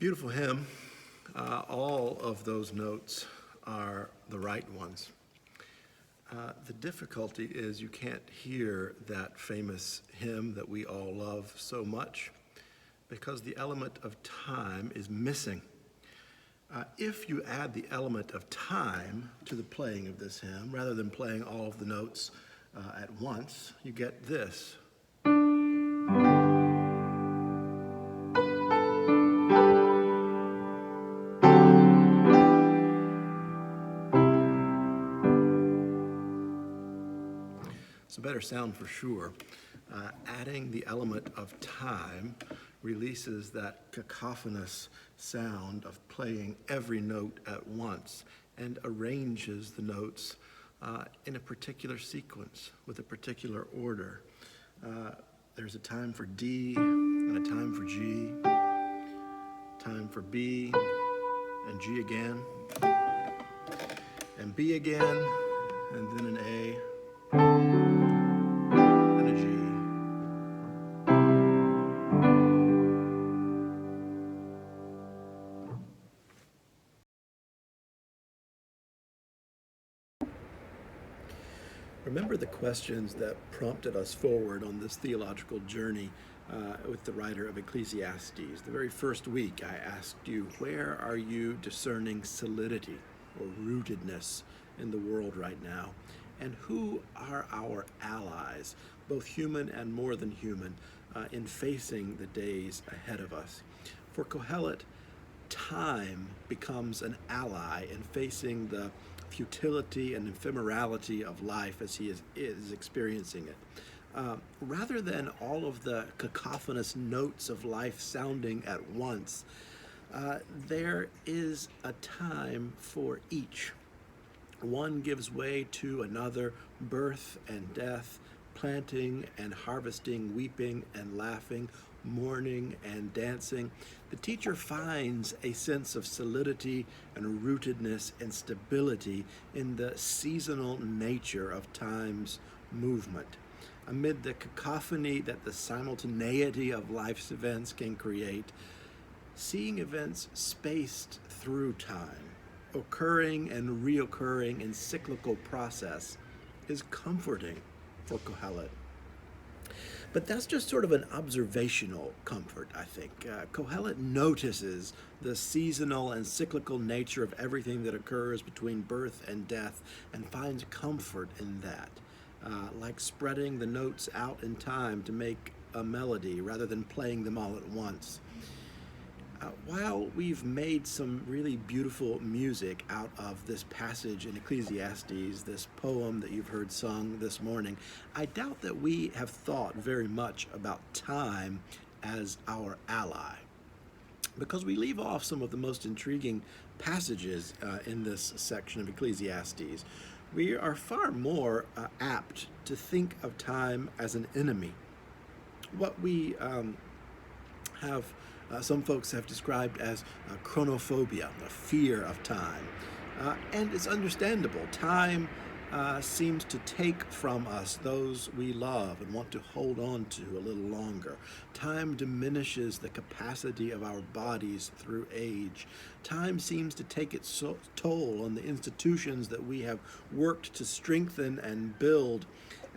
beautiful hymn. All of those notes are the right ones. The difficulty is you can't hear that famous hymn that we all love so much because the element of time is missing. If you add the element of time to the playing of this hymn, rather than playing all of the notes at once, you get this. It's a better sound for sure. Adding the element of time releases that cacophonous sound of playing every note at once and arranges the notes in a particular sequence with a particular order. There's a time for D and a time for G, time for B and G again, and B again, and then an A. Remember the questions that prompted us forward on this theological journey with the writer of Ecclesiastes. The very first week I asked you, where are you discerning solidity or rootedness in the world right now? And who are our allies, both human and more than human, in facing the days ahead of us? For Kohelet, time becomes an ally in facing the futility and ephemerality of life as he is experiencing it. Rather than all of the cacophonous notes of life sounding at once, there is a time for each. One gives way to another, birth and death, planting and harvesting, weeping and laughing, mourning and dancing. The teacher finds a sense of solidity and rootedness and stability in the seasonal nature of time's movement. Amid the cacophony that the simultaneity of life's events can create, seeing events spaced through time, occurring and reoccurring in cyclical process, is comforting for Kohelet. But that's just sort of an observational comfort, I think. Kohelet notices the seasonal and cyclical nature of everything that occurs between birth and death and finds comfort in that, like spreading the notes out in time to make a melody rather than playing them all at once. While we've made some really beautiful music out of this passage in Ecclesiastes, this poem that you've heard sung this morning, I doubt that we have thought very much about time as our ally, because we leave off some of the most intriguing passages in this section of Ecclesiastes. We are far more apt to think of time as an enemy. What we some folks have described as chronophobia, a fear of time. And it's understandable. Time seems to take from us those we love and want to hold on to a little longer. Time diminishes the capacity of our bodies through age. Time seems to take its toll on the institutions that we have worked to strengthen and build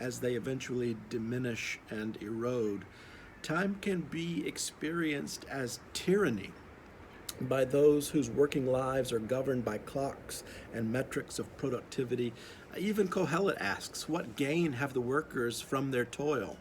as they eventually diminish and erode. Time can be experienced as tyranny by those whose working lives are governed by clocks and metrics of productivity. Even Kohelet asks, what gain have the workers from their toil?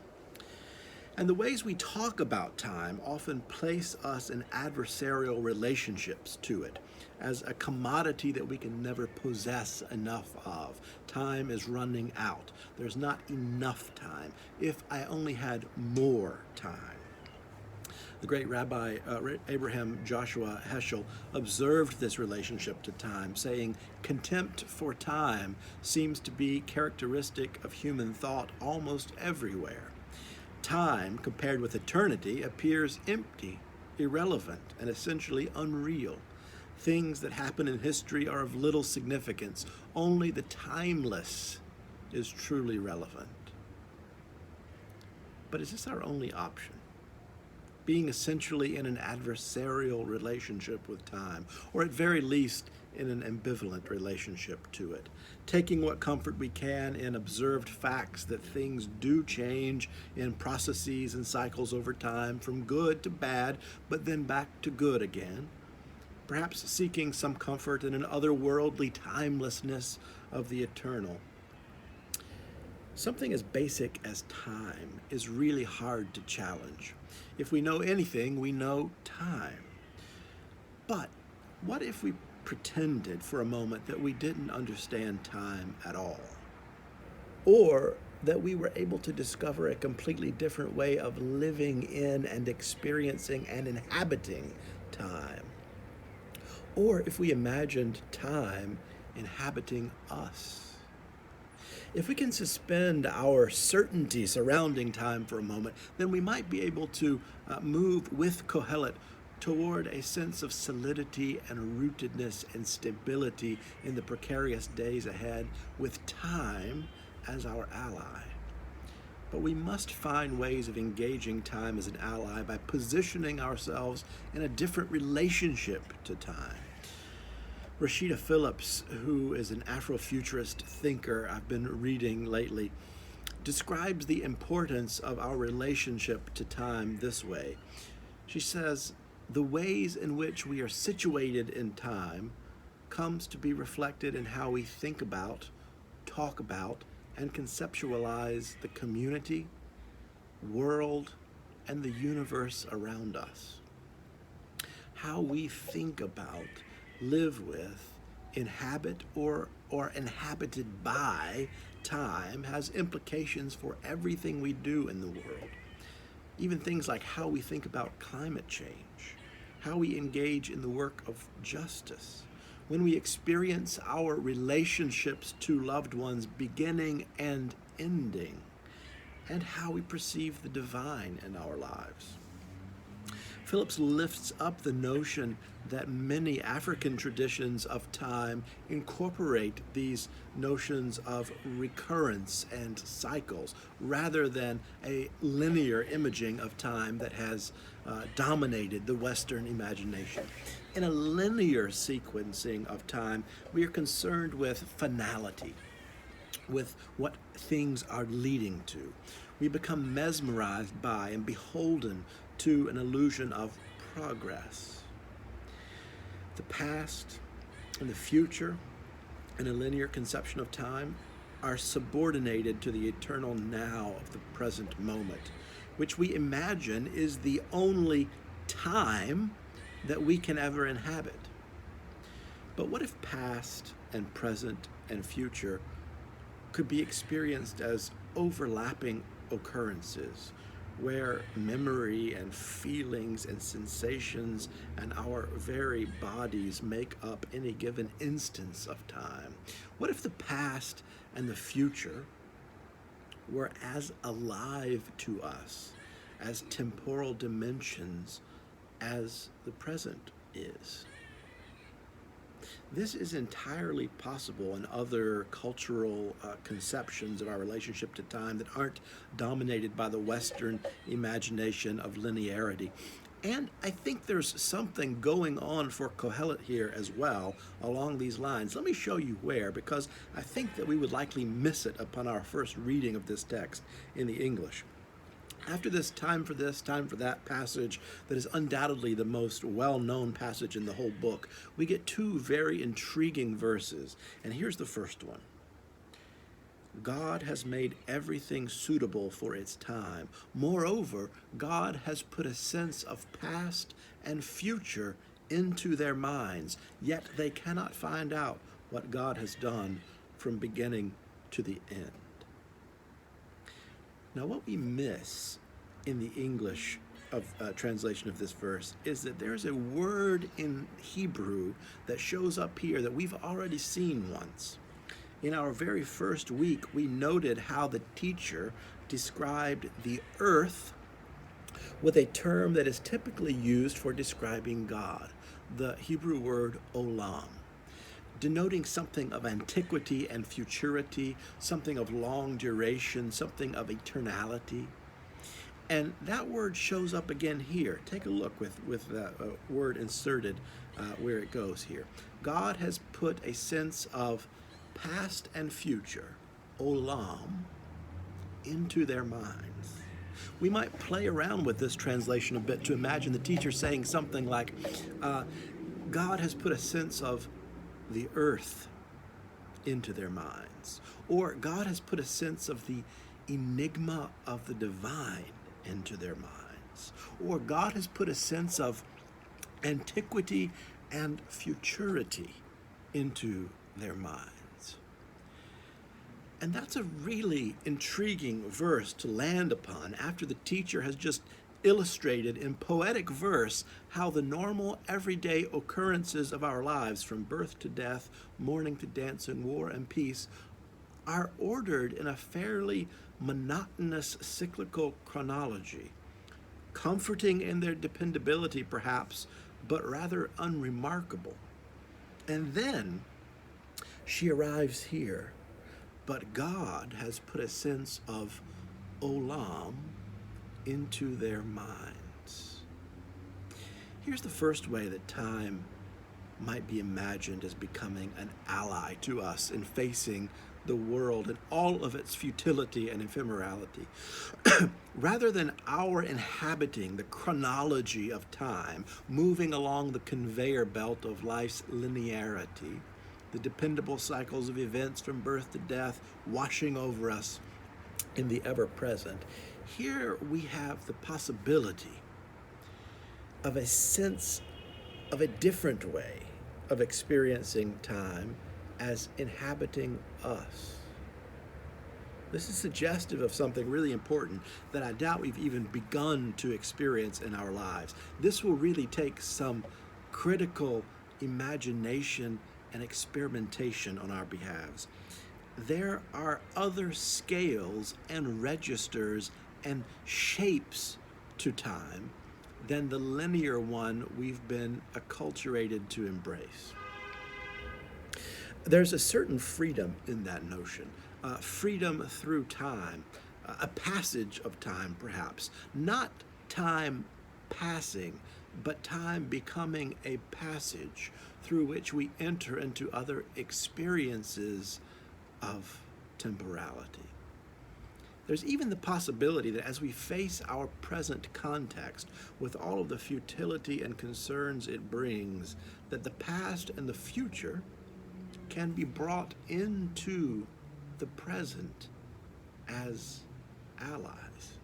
And the ways we talk about time often place us in adversarial relationships to it, as a commodity that we can never possess enough of. Time is running out. There's not enough time. If I only had more time. The great Rabbi Abraham Joshua Heschel observed this relationship to time, saying, contempt for time seems to be characteristic of human thought almost everywhere. Time, compared with eternity, appears empty, irrelevant, and essentially unreal. Things that happen in history are of little significance. Only the timeless is truly relevant. But is this our only option? being essentially in an adversarial relationship with time, or at very least in an ambivalent relationship to it, taking what comfort we can in observed facts that things do change in processes and cycles over time, from good to bad, but then back to good again, perhaps seeking some comfort in an otherworldly timelessness of the eternal. Something as basic as time is really hard to challenge. If we know anything, we know time. But what if we pretended for a moment that we didn't understand time at all? Or that we were able to discover a completely different way of living in and experiencing and inhabiting time? Or if we imagined time inhabiting us? If we can suspend our certainty surrounding time for a moment, then we might be able to move with Kohelet toward a sense of solidity and rootedness and stability in the precarious days ahead, with time as our ally. But we must find ways of engaging time as an ally by positioning ourselves in a different relationship to time. Rashida Phillips, who is an Afrofuturist thinker I've been reading lately, describes the importance of our relationship to time this way. She says, the ways in which we are situated in time comes to be reflected in how we think about, talk about, and conceptualize the community, world, and the universe around us. How we think about, live with, inhabit, or inhabited by time has implications for everything we do in the world. Even things like how we think about climate change, how we engage in the work of justice, when we experience our relationships to loved ones beginning and ending, and how we perceive the divine in our lives. Phillips lifts up the notion that many African traditions of time incorporate these notions of recurrence and cycles, rather than a linear imaging of time that has dominated the Western imagination. In a linear sequencing of time, we are concerned with finality, with what things are leading to. We become mesmerized by and beholden to an illusion of progress. The past and the future, in a linear conception of time, are subordinated to the eternal now of the present moment, which we imagine is the only time that we can ever inhabit. But what if past and present and future could be experienced as overlapping occurrences, where memory and feelings and sensations and our very bodies make up any given instance of time? What if the past and the future were as alive to us as temporal dimensions as the present is? This is entirely possible in other cultural conceptions of our relationship to time that aren't dominated by the Western imagination of linearity. And I think there's something going on for Kohelet here as well along these lines. Let me show you where, because I think that we would likely miss it upon our first reading of this text in the English. After this, time for that passage that is undoubtedly the most well-known passage in the whole book, we get two very intriguing verses. And here's the first one. God has made everything suitable for its time. Moreover, God has put a sense of past and future into their minds, yet they cannot find out what God has done from beginning to the end. Now, what we miss in the English translation of this verse is that there's a word in Hebrew that shows up here that we've already seen once. In our very first week, we noted how the teacher described the earth with a term that is typically used for describing God, the Hebrew word olam, denoting something of antiquity and futurity, something of long duration, something of eternality. And that word shows up again here. Take a look with the word inserted where it goes here. God has put a sense of past and future, olam, into their minds. We might play around with this translation a bit to imagine the teacher saying something like, God has put a sense of the earth into their minds. Or God has put a sense of the enigma of the divine into their minds. Or God has put a sense of antiquity and futurity into their minds. And that's a really intriguing verse to land upon after the teacher has just illustrated in poetic verse how the normal everyday occurrences of our lives, from birth to death, mourning to dancing, war and peace, are ordered in a fairly monotonous cyclical chronology, comforting in their dependability perhaps, but rather unremarkable. And then she arrives here. But God has put a sense of olam into their minds. Here's the first way that time might be imagined as becoming an ally to us in facing the world and all of its futility and ephemerality. Rather than our inhabiting the chronology of time, moving along the conveyor belt of life's linearity, the dependable cycles of events from birth to death washing over us in the ever-present, here we have the possibility of a sense of a different way of experiencing time as inhabiting us. This is suggestive of something really important that I doubt we've even begun to experience in our lives. This will really take some critical imagination and experimentation on our behalves. There are other scales and registers and shapes to time than the linear one we've been acculturated to embrace. There's a certain freedom in that notion, freedom through time, a passage of time perhaps, not time passing, but time becoming a passage through which we enter into other experiences of temporality. There's even the possibility that as we face our present context with all of the futility and concerns it brings, that the past and the future can be brought into the present as allies.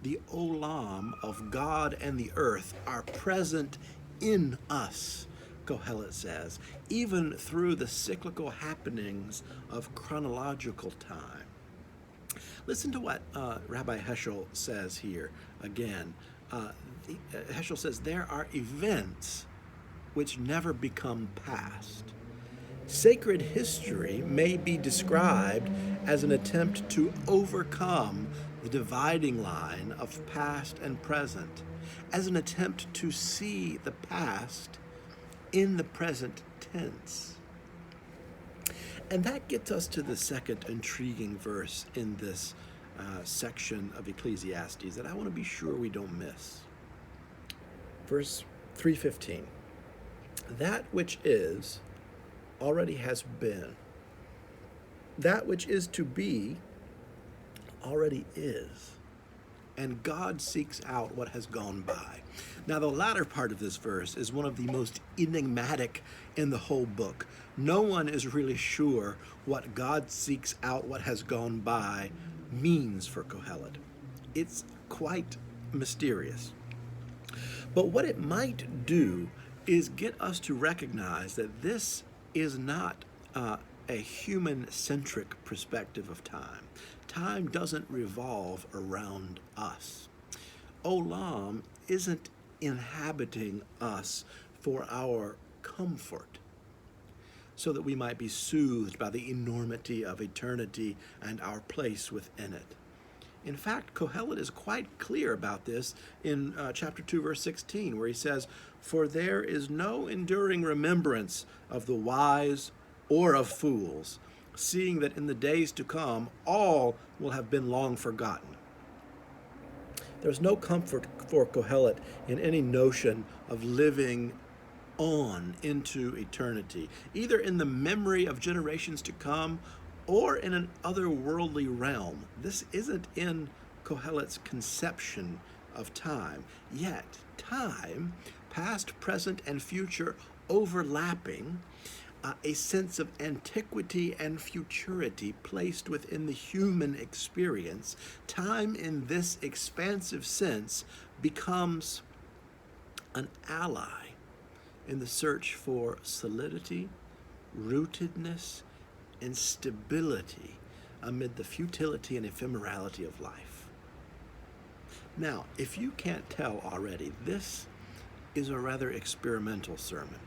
The olam of God and the earth are present in us, Kohelet says, even through the cyclical happenings of chronological time. Listen to what Rabbi Heschel says here again. Heschel says, there are events which never become past. Sacred history may be described as an attempt to overcome the dividing line of past and present, as an attempt to see the past in the present tense. And that gets us to the second intriguing verse in this section of Ecclesiastes that I want to be sure we don't miss. Verse 3:15. That which is already has been. That which is to be already is. And God seeks out what has gone by. Now, the latter part of this verse is one of the most enigmatic in the whole book. No one is really sure what God seeks out what has gone by means for Kohelet. It's quite mysterious. But what it might do is get us to recognize that this is not a human-centric perspective of time. Time doesn't revolve around us. Olam isn't inhabiting us for our comfort, so that we might be soothed by the enormity of eternity and our place within it. In fact, Kohelet is quite clear about this in chapter 2, verse 16, where he says, "For there is no enduring remembrance of the wise or of fools, seeing that in the days to come all will have been long forgotten." There's no comfort for Kohelet in any notion of living on into eternity, either in the memory of generations to come or in an otherworldly realm. This isn't in Kohelet's conception of time. Yet, time, past, present, and future overlapping, a sense of antiquity and futurity placed within the human experience, time in this expansive sense becomes an ally in the search for solidity, rootedness, and stability amid the futility and ephemerality of life. Now, if you can't tell already, this is a rather experimental sermon.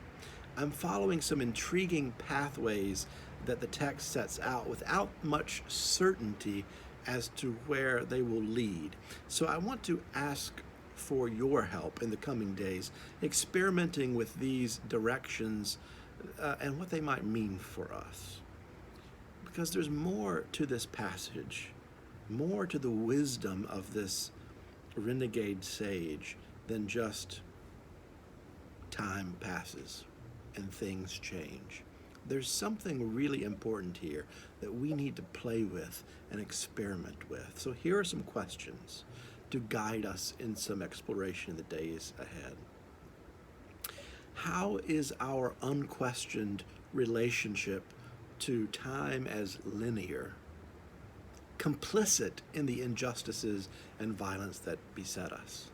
I'm following some intriguing pathways that the text sets out without much certainty as to where they will lead. So I want to ask for your help in the coming days, experimenting with these directions and what they might mean for us. Because there's more to this passage, more to the wisdom of this renegade sage than just time passes and things change. There's something really important here that we need to play with and experiment with. So here are some questions to guide us in some exploration in the days ahead. How is our unquestioned relationship to time as linear complicit in the injustices and violence that beset us?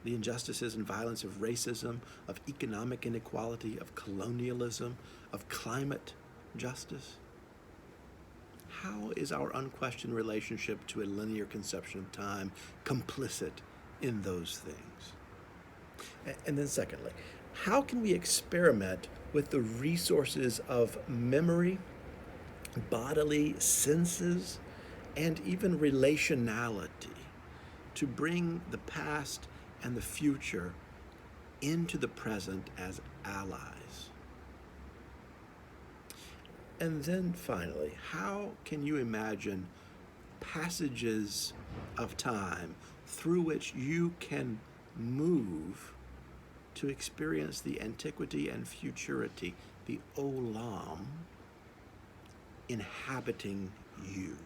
The injustices and violence of racism, of economic inequality, of colonialism, of climate justice. How is our unquestioned relationship to a linear conception of time complicit in those things? And then secondly, how can we experiment with the resources of memory, bodily senses, and even relationality to bring the past and the future into the present as allies? And then finally, how can you imagine passages of time through which you can move to experience the antiquity and futurity, the olam, inhabiting you?